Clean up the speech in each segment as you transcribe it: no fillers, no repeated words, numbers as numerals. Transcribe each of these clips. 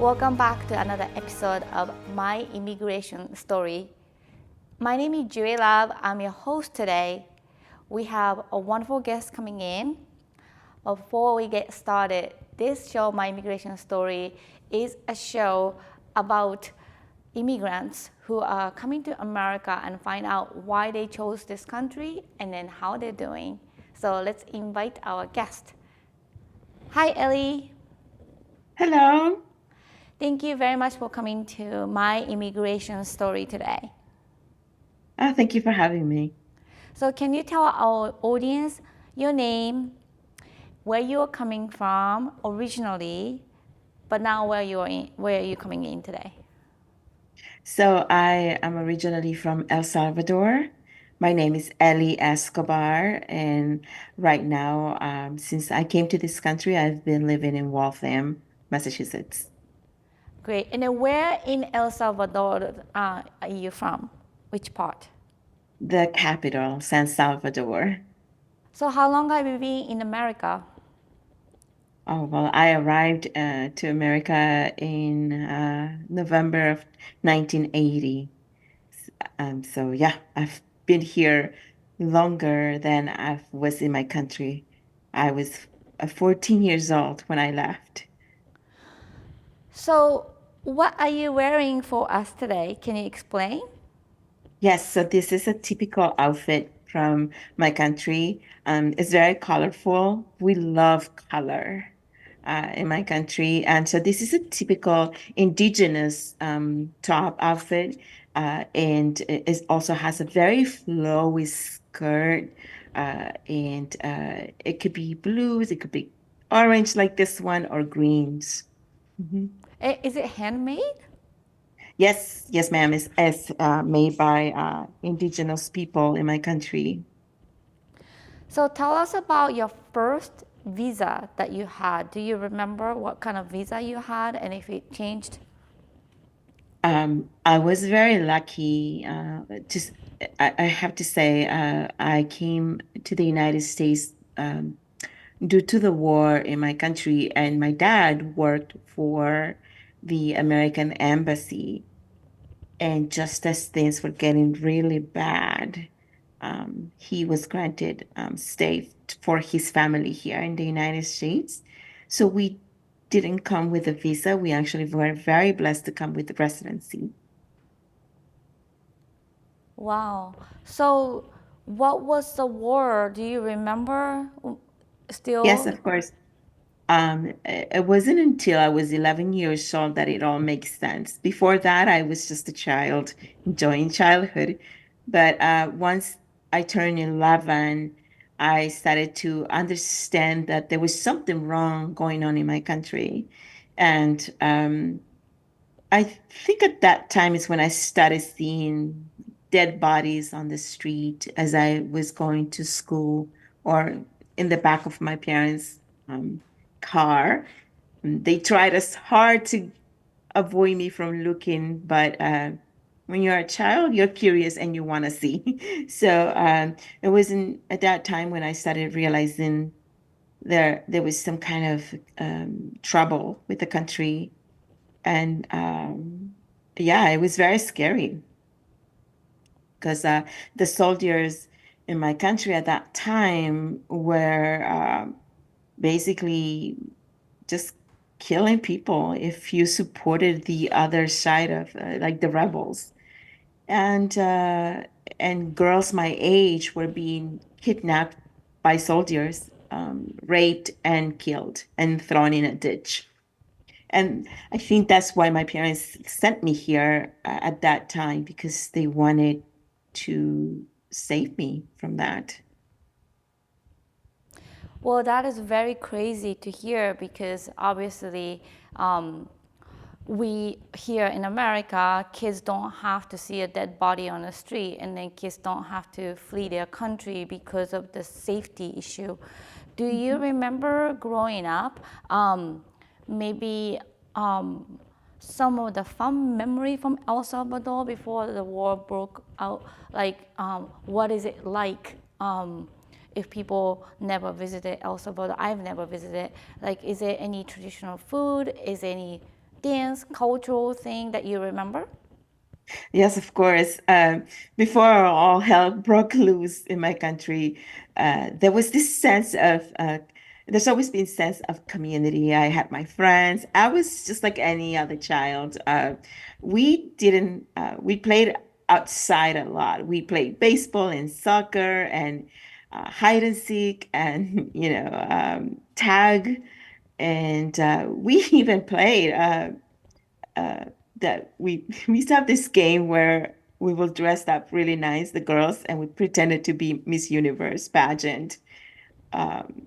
Welcome back to another episode of My Immigration Story. My name is Jue Love. I'm your host today. We have a wonderful guest coming in. Before we get started, this show, My Immigration Story, is a show about immigrants who are coming to America and find out why they chose this country and then how they're doing. So let's invite our guest. Hi, Ellie. Hello. Thank you very much for coming to My Immigration Story today. Thank you for having me. So can you tell our audience your name, where you're coming from originally, but now where you're coming in today? So I am originally from El Salvador. My name is Ellie Escobar, and right now, since I came to this country, I've been living in Waltham, Massachusetts. Great. And then where in El Salvador are you from? Which part? The capital, San Salvador. So how long have you been in America? Oh, well, I arrived to America in November of 1980. So yeah, I've been here longer than I was in my country. I was 14 years old when I left. So what are you wearing for us today? Can you explain? Yes, so this is a typical outfit from my country. It's very colorful. We love color in my country. And so this is a typical indigenous top outfit. And it also has a very flowy skirt. And it could be blues, it could be orange like this one, or greens. Mhm. Is it handmade? Yes, yes, ma'am. It's made by indigenous people in my country. So tell us about your first visa that you had. Do you remember what kind of visa you had and if it changed? I was very lucky. I have to say, I came to the United States due to the war in my country, and my dad worked for the American Embassy. And just as things were getting really bad, he was granted stay for his family here in the United States. So we didn't come with a visa. We actually were very blessed to come with the residency. Wow. So what was the war? Do you remember Yes, still? of course. It wasn't until I was 11 years old that it all makes sense. Before that, I was just a child enjoying childhood. But once I turned 11, I started to understand that there was something wrong going on in my country. And I think at that time is when I started seeing dead bodies on the street as I was going to school or in the back of my parents' car. And they tried as hard to avoid me from looking, but when you're a child, you're curious and you want to see. So it wasn't at that time when I started realizing there was some kind of trouble with the country, and yeah, it was very scary because the soldiers in my country at that time were basically just killing people if you supported the other side of like the rebels. And girls my age were being kidnapped by soldiers, raped and killed and thrown in a ditch. And I think that's why my parents sent me here at that time, because they wanted to save me from that. Well, that is very crazy to hear because obviously we here in America, kids don't have to see a dead body on the street, and then kids don't have to flee their country because of the safety issue. Do you Mhm. remember growing up, maybe some of the fun memory from El Salvador before the war broke out? Like, what is it like? If people never visited El Salvador, I've never visited. Like, is there any traditional food? Is there any dance cultural thing that you remember? Yes, of course. Before all hell broke loose in my country, there was this sense of, there's always been sense of community. I had my friends. I was just like any other child. We played outside a lot. We played baseball and soccer and hide and seek and, tag. And we even played. That we used to have this game where we will dress up really nice, the girls, and we pretended to be Miss Universe pageant. Um,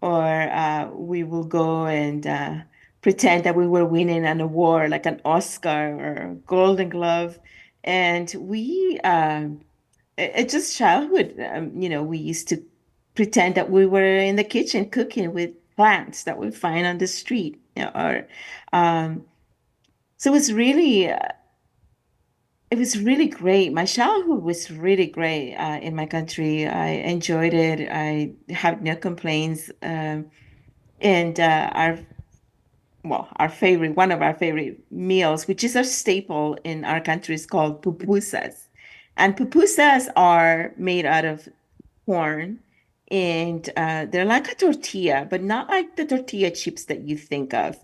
or we will go and pretend that we were winning an award, like an Oscar or a Golden Glove. And it's just childhood. We used to pretend that we were in the kitchen cooking with plants that we find on the street, or so it was really great. My childhood was really great in my country. I enjoyed it. I have no complaints. And one of our favorite meals, which is a staple in our country, is called pupusas. And pupusas are made out of corn, and they're like a tortilla, but not like the tortilla chips that you think of,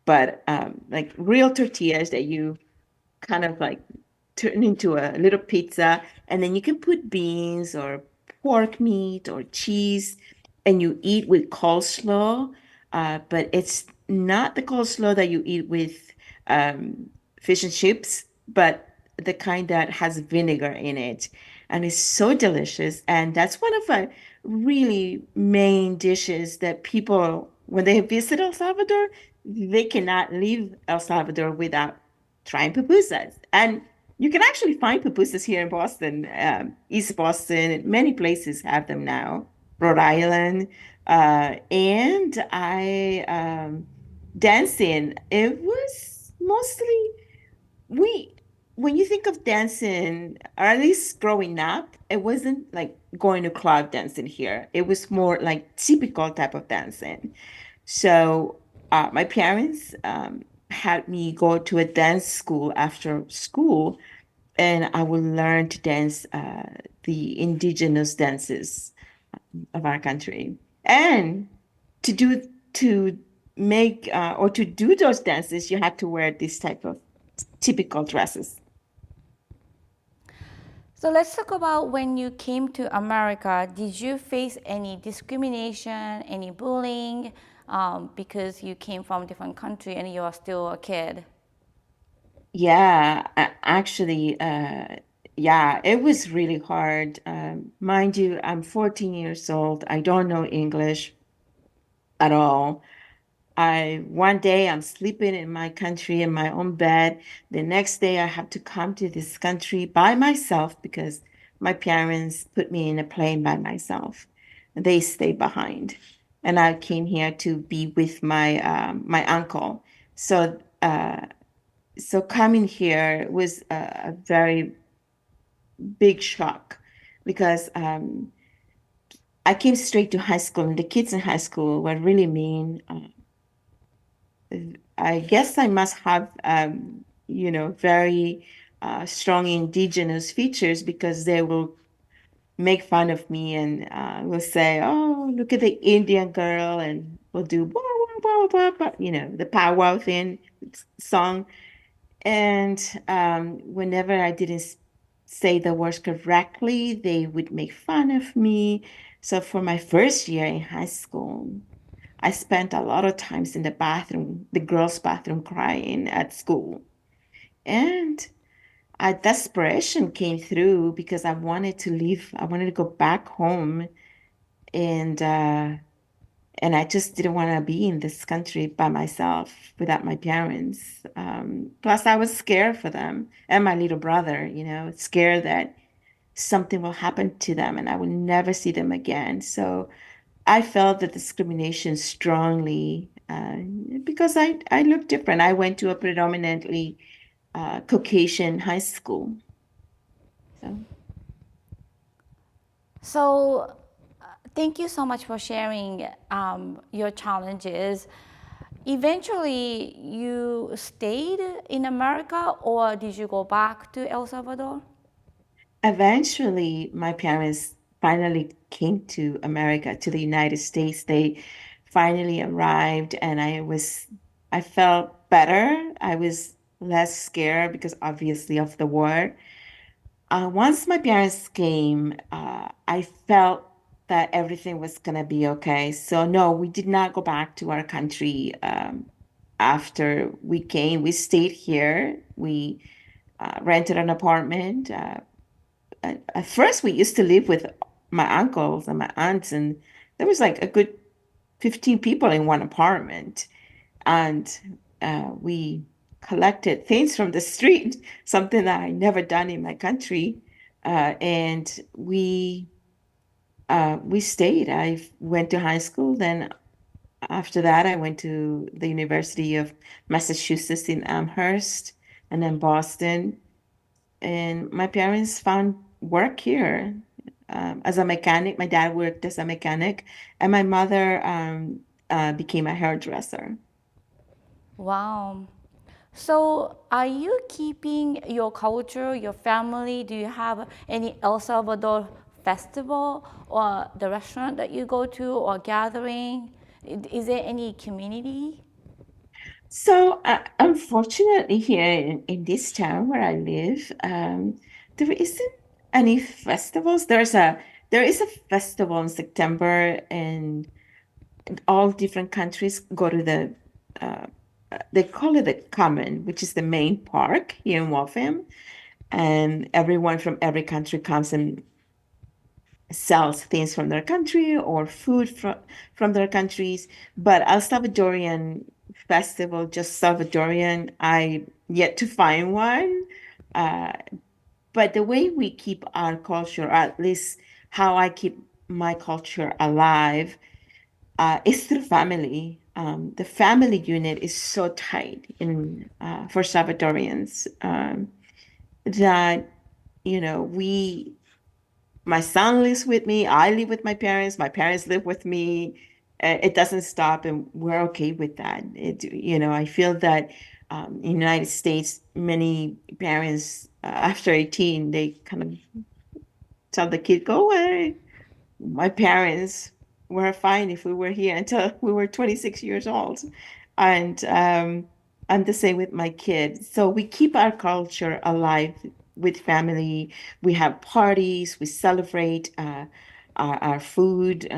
but like real tortillas that you kind of like turn into a little pizza, and then you can put beans or pork meat or cheese, and you eat with coleslaw. But it's not the coleslaw that you eat with fish and chips, but the kind that has vinegar in it. And it's so delicious. And that's one of the really main dishes that people, when they visit El Salvador, they cannot leave El Salvador without trying pupusas. And you can actually find pupusas here in Boston, East Boston. Many places have them now, Rhode Island. And dancing, it was mostly, we, when you think of dancing, or at least growing up, it wasn't like going to club dancing here. It was more like typical type of dancing. So my parents had me go to a dance school after school, and I would learn to dance the indigenous dances of our country. And to make or to do those dances, you had to wear this type of typical dresses. So let's talk about when you came to America. Did you face any discrimination, any bullying, because you came from a different country and you are still a kid? Yeah, actually, yeah, it was really hard. Mind you, I'm 14 years old. I don't know English at all. I one day I'm sleeping in my country in my own bed. The next day I have to come to this country by myself because my parents put me in a plane by myself. They stayed behind. And I came here to be with my uncle. So so coming here was a very big shock because I came straight to high school, and the kids in high school were really mean. I guess I must have, very strong indigenous features because they will make fun of me and will say, "Oh, look at the Indian girl," and will do blah, blah, blah, blah, blah, the powwow thing song. And whenever I didn't say the words correctly, they would make fun of me. So for my first year in high school, I spent a lot of times in the bathroom, the girls' bathroom, crying at school. And a desperation came through because I wanted to leave. I wanted to go back home, and and I just didn't want to be in this country by myself without my parents. Plus, I was scared for them and my little brother, scared that something will happen to them and I will never see them again. So I felt the discrimination strongly because I look different. I went to a predominantly Caucasian high school. So, So, thank you so much for sharing your challenges. Eventually, you stayed in America or did you go back to El Salvador? Eventually, my parents finally came to America, to the United States. They finally arrived, and I felt better. I was less scared because obviously of the war. Once my parents came, I felt that everything was gonna be okay. So no, we did not go back to our country after we came. We stayed here. We rented an apartment. At first, we used to live with my uncles and my aunts, and there was like a good 15 people in one apartment. And we collected things from the street, something that I never done in my country. And we stayed. I went to high school. Then after that, I went to the University of Massachusetts in Amherst, and then Boston. And my parents found work here as a mechanic. My dad worked as a mechanic, and my mother became a hairdresser. Wow. So, are you keeping your culture, your family? Do you have any El Salvador festival or the restaurant that you go to or gathering? Is there any community? So, unfortunately, here in this town where I live, there isn't any festivals. There is a festival in September, and all different countries go to uh, they call it the Common, which is the main park here in Waltham, and everyone from every country comes and sells things from their country or food from their countries. But El Salvadorian festival, just Salvadorian, I yet to find one. Uh, but the way we keep our culture, or at least how I keep my culture alive, is through family. The family unit is so tight in for Salvadorians that we my son lives with me. I live with my parents. My parents live with me. It doesn't stop, and we're okay with that. I feel that in the United States, many parents after 18, they kind of tell the kid, "Go away." My parents were fine if we were here until we were 26 years old, and I'm the same with my kids. So we keep our culture alive with family. We have parties. We celebrate our food.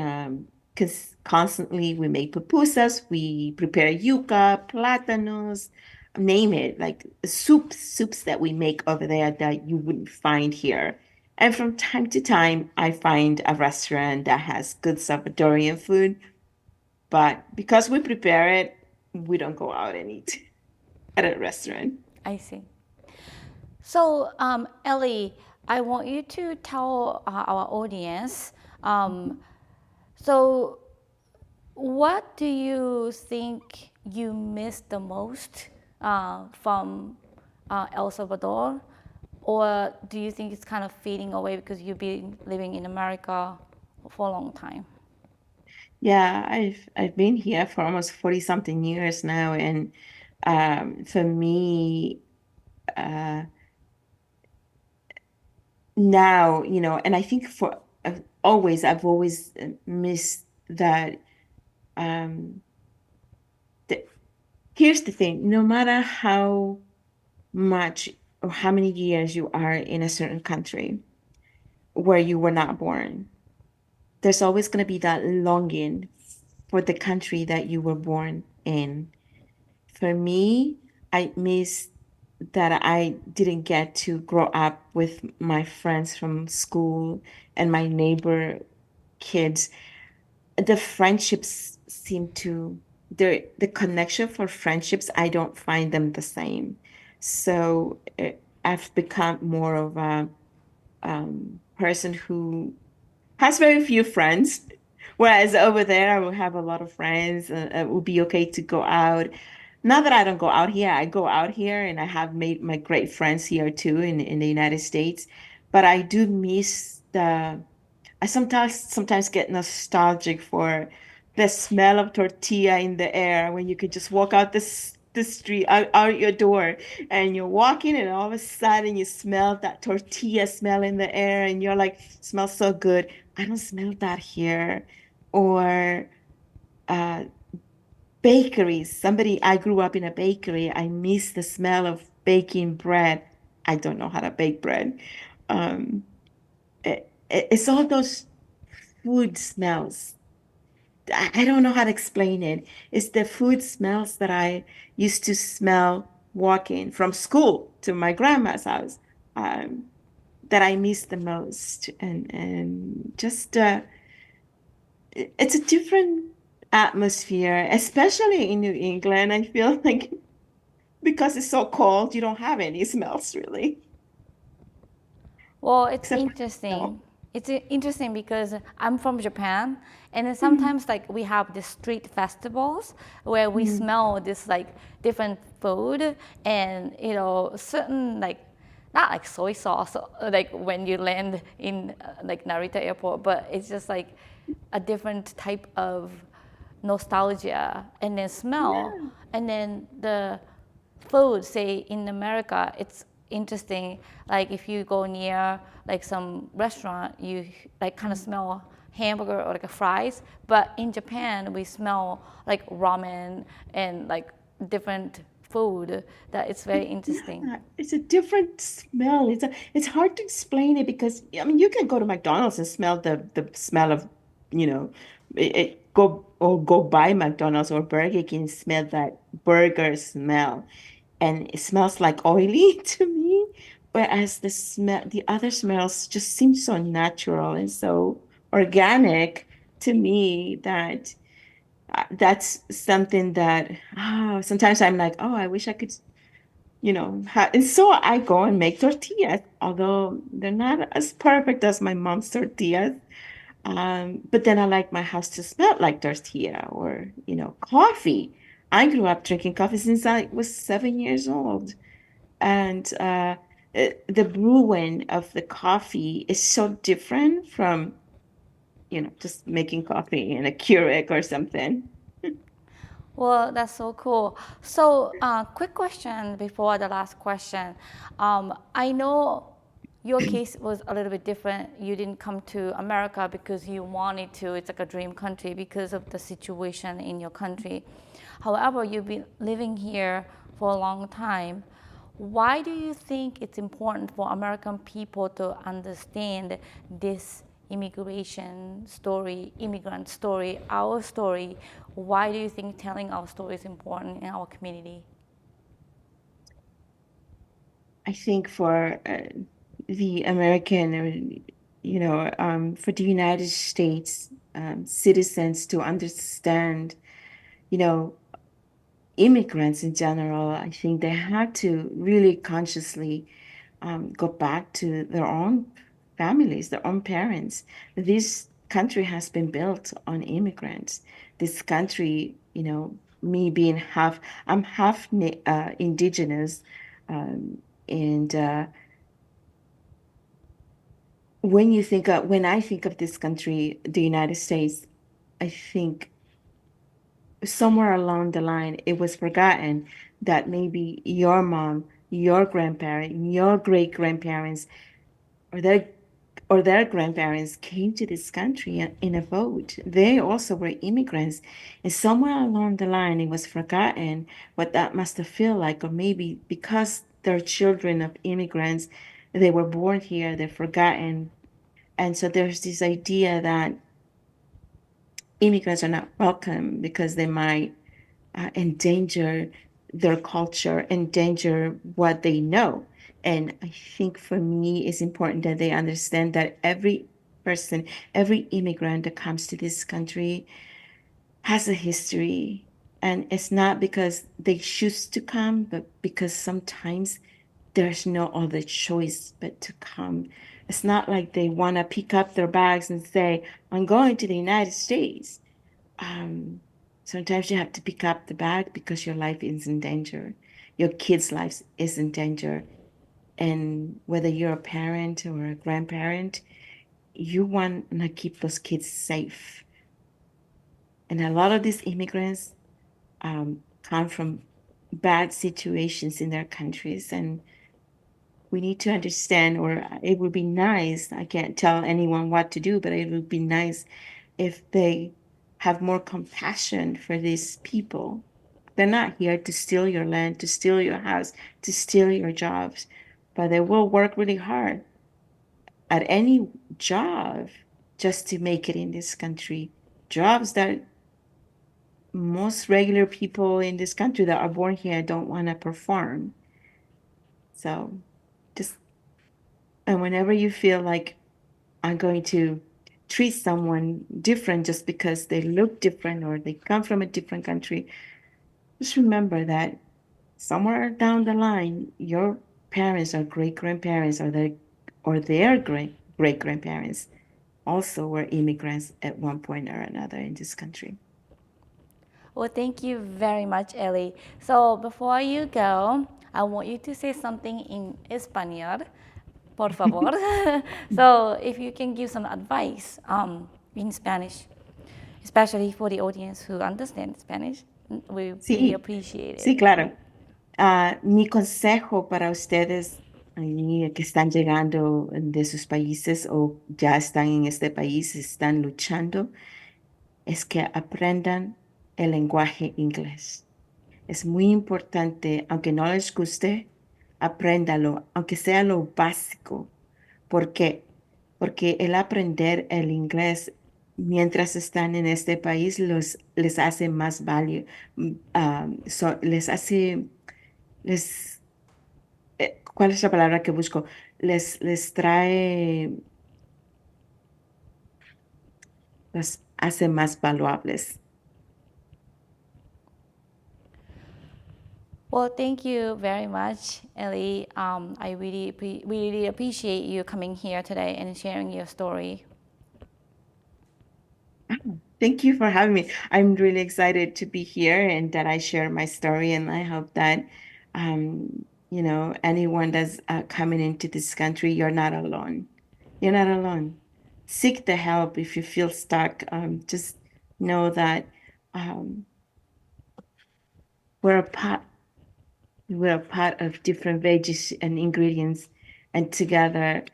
Constantly we make pupusas. We prepare yuca, plátanos, name it, like soups that we make over there that you wouldn't find here. And from time to time, I find a restaurant that has good Salvadorian food. But because we prepare it, we don't go out and eat at a restaurant. I see. So, Ellie, I want you to tell our audience. So, what do you think you miss the most from El Salvador? Or do you think it's kind of fading away because you've been living in America for a long time? Yeah, I've been here for almost 40 something years now. And for me, uh, now, and I think I've always missed that. Um, the, Here's the thing, no matter how much or how many years you are in a certain country where you were not born, there's always going to be that longing for the country that you were born in. For me, I miss that I didn't get to grow up with my friends from school and my neighbor kids. The friendships seem to the connection for friendships, I don't find them the same. So I've become more of a person who has very few friends. Whereas over there, I will have a lot of friends. It will be okay to go out. Not that I don't go out here, I go out here and I have made my great friends here too in the United States. But I do miss I sometimes get nostalgic for the smell of tortilla in the air when you could just walk out the street out your door and you're walking and all of a sudden you smell that tortilla smell in the air and you're like, smells so good. I don't smell that here. Or uh, bakeries. I grew up in a bakery. I miss the smell of baking bread. I don't know how to bake bread. Um, it's all those food smells. I don't know how to explain it. It's the food smells that I used to smell walking from school to my grandma's house, um, that I miss the most. And just it's a different atmosphere, especially in New England. I feel like because it's so cold, you don't have any smells really, Well, it's except for interesting. snow. It's interesting because I'm from Japan, and then Mhm. sometimes like we have the street festivals where we Mhm. smell this like different food, and certain like not like soy sauce like when you land in like Narita airport, but it's just like a different type of nostalgia and then smell, Yeah. and then the food, say in America, it's interesting. Like if you go near like some restaurant, you like kind of smell hamburger or like a fries. But in Japan, we smell like ramen and like different food. That it's very interesting. Yeah, it's a different smell. It's hard to explain it because I mean you can go to McDonald's and smell the smell of, you know, go buy McDonald's or Burger King and smell that burger smell. And it smells like oily to me. Whereas the other smells just seem so natural and so organic to me that that's something that sometimes I'm like, oh, I wish I could, and so I go and make tortillas, although they're not as perfect as my mom's tortillas. But then I like my house to smell like tortilla or, coffee. I grew up drinking coffee since I was 7 years old. And the brewing of the coffee is so different from, just making coffee in a Keurig or something. Well, that's so cool. So, quick question before the last question. I know your case was a little bit different. You didn't come to America because you wanted to. It's like a dream country because of the situation in your country. However, you've been living here for a long time. Why do you think it's important for American people to understand this immigration story, immigrant story, our story? Why do you think telling our story is important in our community? I think for the American, or, for the United States citizens to understand, you know, immigrants in general, I think they have to really consciously go back to their own families, their own parents. This country has been built on immigrants. This country, me being I'm half indigenous, and when I think of this country, the United States, I think somewhere along the line it was forgotten that maybe your mom, your grandparent, your great grandparents, or their grandparents came to this country in a boat. They also were immigrants, and somewhere along the line it was forgotten what that must have felt like, or maybe because they're children of immigrants, they were born here, they're forgotten. And so there's this idea that immigrants are not welcome because they might endanger their culture, endanger what they know. And I think for me, it's important that they understand that every person, every immigrant that comes to this country has a history. And it's not because they choose to come, but because sometimes there's no other choice but to come. It's not like they want to pick up their bags and say, I'm going to the United States. Um, Sometimes you have to pick up the bag because your life is in danger. Your kids' life is in danger. And whether you're a parent or a grandparent, you want to keep those kids safe. And a lot of these immigrants come from bad situations in their countries. And we need to understand, or it would be nice, I can't tell anyone what to do, but it would be nice if they have more compassion for these people. They're not here to steal your land, to steal your house, to steal your jobs, but they will work really hard at any job just to make it in this country. Jobs that most regular people in this country that are born here don't want to perform. So just, and whenever you feel like I'm going to treat someone different just because they look different or they come from a different country, just remember that somewhere down the line, your parents or great grandparents or their great grandparents also were immigrants at one point or another in this country. Well, thank you very much, Ellie. So before you go, I want you to say something in Espanol, por favor. So if you can give some advice in Spanish, especially for the audience who understands Spanish, we really Sí, appreciate it. sí, claro. Mi consejo para ustedes ahí que están llegando de sus países o ya están en este país, están luchando, es que aprendan el lenguaje inglés. Es muy importante, aunque no les guste, apréndalo, aunque sea lo básico. ¿Por qué? Porque el aprender el inglés mientras están en este país les hace más valio, les hace, les, ¿cuál es la palabra que busco? Les trae, les hace más valuables. Well, thank you very much, Ellie. I really appreciate you coming here today and sharing your story. Thank you for having me. I'm really excited to be here and that I share my story. And I hope that, anyone that's coming into this country, you're not alone. You're not alone. Seek the help if you feel stuck. Just know that um, we're a part. We're a part of different veggies and ingredients, and together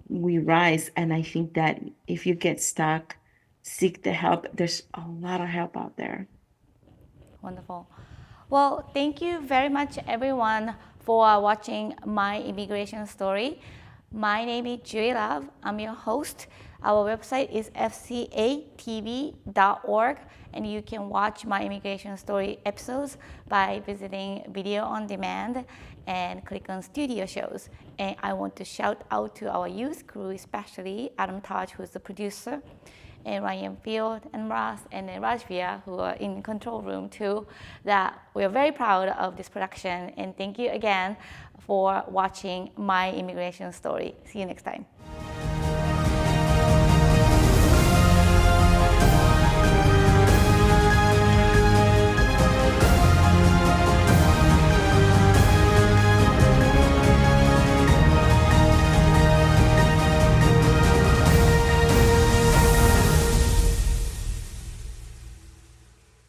we rise. And I think that if you get stuck, seek the help. There's a lot of help out there. Wonderful. Well, thank you very much, everyone, for watching my immigration story. My name is Julie Love. I'm your host. Our website is fcatv.org, and you can watch my immigration story episodes by visiting Video on Demand and click on Studio Shows. And I want to shout out to our youth crew, especially Adam Taj, who's the producer, and Ryan Field and Ross and Rajvia, who are in control room too, that we are very proud of this production. And thank you again for watching my immigration story. See you next time.